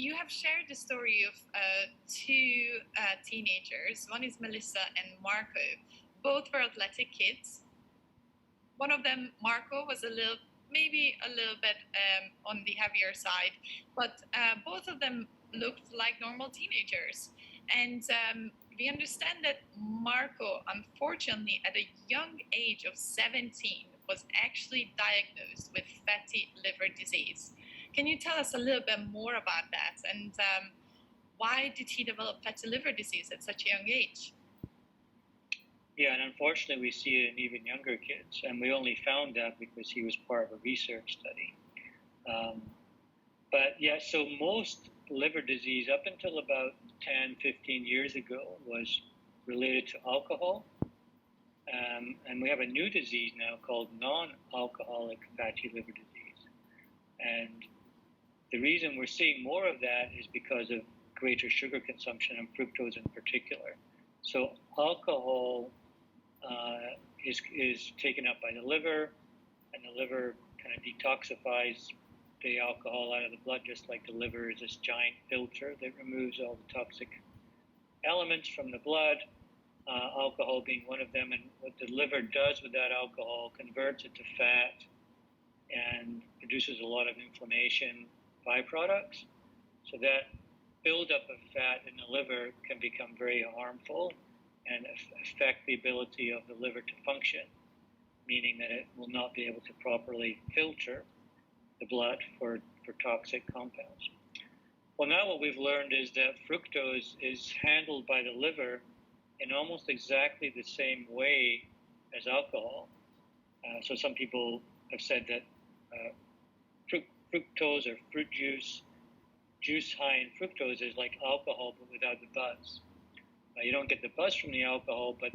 you have shared the story of two teenagers. One is Melissa and Marco. Both were athletic kids. One of them, Marco, was maybe a little bit on the heavier side, but both of them looked like normal teenagers. And we understand that Marco, unfortunately, at a young age of 17, was actually diagnosed with fatty liver disease. Can you tell us a little bit more about that? And why did he develop fatty liver disease at such a young age? Yeah, and unfortunately, we see it in even younger kids. And we only found that because he was part of a research study. But yeah, so most liver disease up until about 10, 15 years ago was related to alcohol. And we have a new disease now called non-alcoholic fatty liver disease. And the reason we're seeing more of that is because of greater sugar consumption and fructose in particular. So alcohol is taken up by the liver, and the liver kind of detoxifies the alcohol out of the blood, just like the liver is this giant filter that removes all the toxic elements from the blood, alcohol being one of them. And what the liver does with that alcohol, converts it to fat and produces a lot of inflammation byproducts. So that buildup of fat in the liver can become very harmful and affect the ability of the liver to function, meaning that it will not be able to properly filter the blood for toxic compounds. Well, now what we've learned is that fructose is handled by the liver in almost exactly the same way as alcohol. So some people have said that fructose or fruit juice high in fructose is like alcohol but without the buzz. You don't get the buzz from the alcohol, but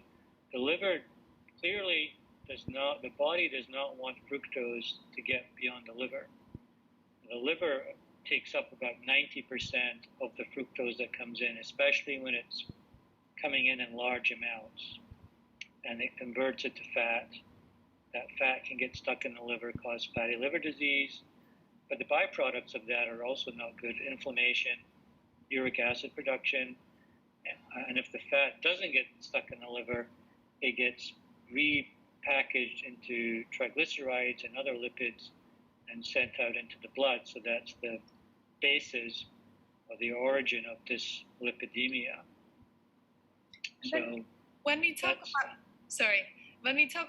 the liver clearly the body does not want fructose to get beyond the liver. The liver takes up about 90% of the fructose that comes in, especially when it's coming in large amounts, and it converts it to fat. That fat can get stuck in the liver, cause fatty liver disease, but the byproducts of that are also not good. Inflammation, uric acid production, and if the fat doesn't get stuck in the liver, it gets repackaged into triglycerides and other lipids and sent out into the blood. So that's the basis of the origin of this lipidemia. So when we talk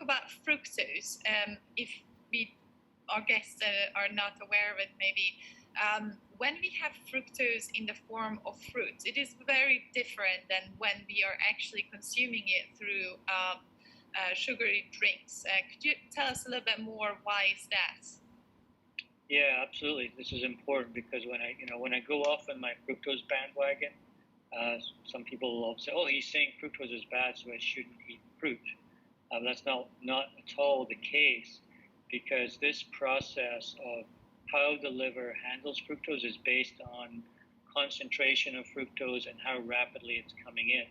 about fructose, if our guests are not aware of it, maybe when we have fructose in the form of fruits, it is very different than when we are actually consuming it through sugary drinks. Could you tell us a little bit more? Why is that? Yeah, absolutely. This is important because when I go off on my fructose bandwagon, some people will say, "Oh, he's saying fructose is bad, so I shouldn't eat fruit." That's not at all the case, because this process of how the liver handles fructose is based on concentration of fructose and how rapidly it's coming in.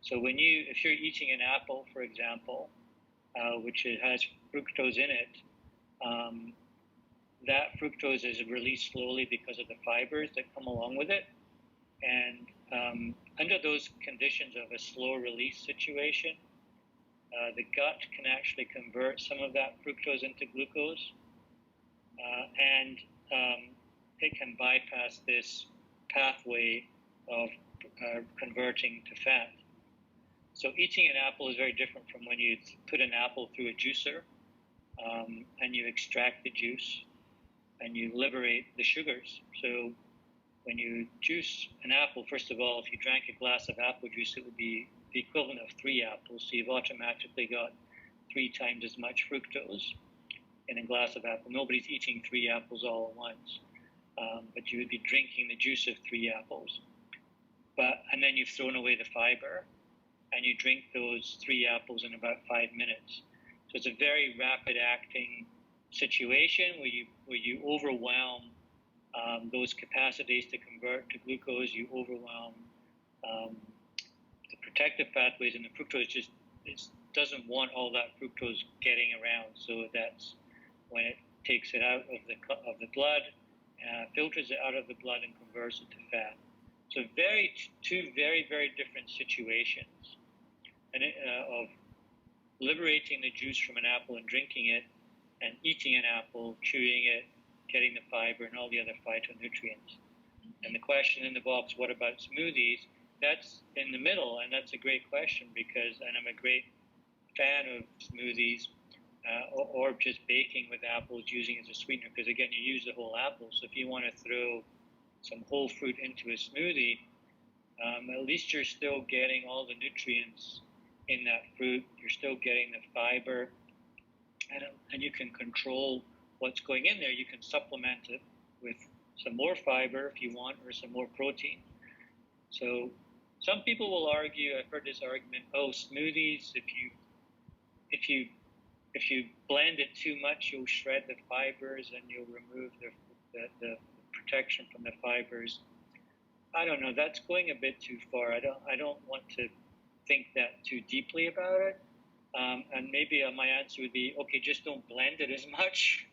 So if you're eating an apple, for example, which has fructose in it, that fructose is released slowly because of the fibers that come along with it. And under those conditions of a slow release situation, the gut can actually convert some of that fructose into glucose, and it can bypass this pathway of converting to fat. So eating an apple is very different from when you put an apple through a juicer and you extract the juice and you liberate the sugars. So when you juice an apple, first of all, if you drank a glass of apple juice, it would be the equivalent of 3 apples. So you've automatically got 3 times as much fructose in a glass of apple. Nobody's eating 3 apples all at once, but you would be drinking the juice of 3 apples. And then you've thrown away the fiber, and you drink those 3 apples in about 5 minutes. So it's a very rapid-acting situation where you overwhelm those capacities to convert to glucose. You overwhelm the protective pathways, and the fructose just doesn't want all that fructose getting around. So that's when it takes it out of the blood filters it out of the blood and converts it to fat. So two very, very different situations of liberating the juice from an apple and drinking it, and eating an apple, chewing it, getting the fiber and all the other phytonutrients. And the question in the box, what about smoothies? That's in the middle, and that's a great question and I'm a great fan of smoothies or just baking with apples, using it as a sweetener, because again, you use the whole apple. So if you want to throw some whole fruit into a smoothie, at least you're still getting all the nutrients in that fruit. You're still getting the fiber, and you can control what's going in there. You can supplement it with some more fiber if you want, or some more protein. So some people will argue, I've heard this argument, smoothies, if you blend it too much, you'll shred the fibers and you'll remove the protection from the fibers. I don't know, that's going a bit too far. I don't want to think that too deeply about it. And maybe my answer would be, okay, just don't blend it as much.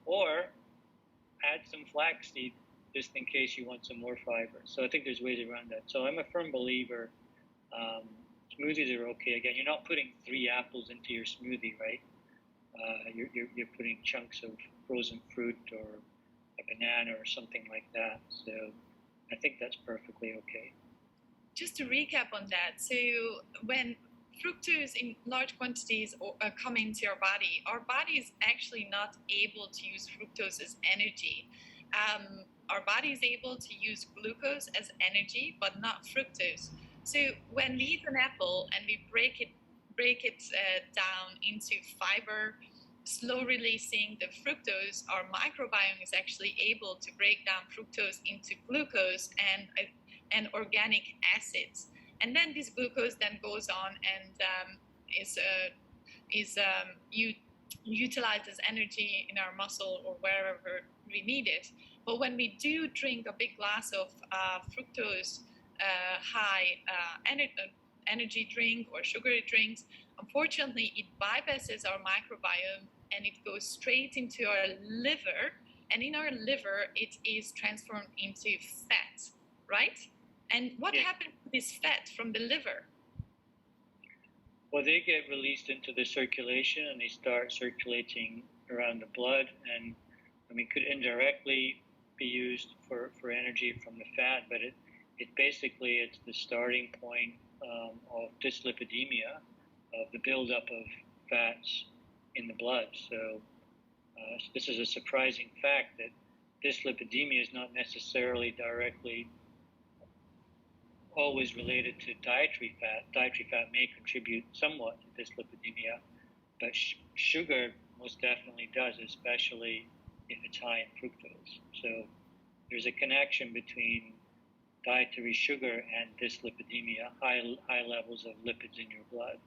Or add some flaxseed just in case you want some more fiber. So I think there's ways around that. So I'm a firm believer. Smoothies are okay. Again, you're not putting 3 apples into your smoothie, right? You're putting chunks of frozen fruit or a banana or something like that. So I think that's perfectly okay. Just to recap on that, so when fructose in large quantities come into our body is actually not able to use fructose as energy. Our body is able to use glucose as energy, but not fructose. So when we eat an apple and we break it down into fiber, slow releasing the fructose, our microbiome is actually able to break down fructose into glucose and organic acids. And then this glucose then goes on and is utilized as energy in our muscle or wherever we need it. But when we do drink a big glass of fructose high energy drink or sugary drinks, unfortunately, it bypasses our microbiome and it goes straight into our liver. And in our liver, it is transformed into fat, right? And what happens to this fat from the liver? Well, they get released into the circulation and they start circulating around the blood, and could indirectly be used for energy from the fat, but it's the starting point of dyslipidemia, of the buildup of fats in the blood. So this is a surprising fact that dyslipidemia is not necessarily directly always related to dietary fat. Dietary fat may contribute somewhat to dyslipidemia, but sugar most definitely does, especially if it's high in fructose. So there's a connection between dietary sugar and dyslipidemia, high levels of lipids in your blood.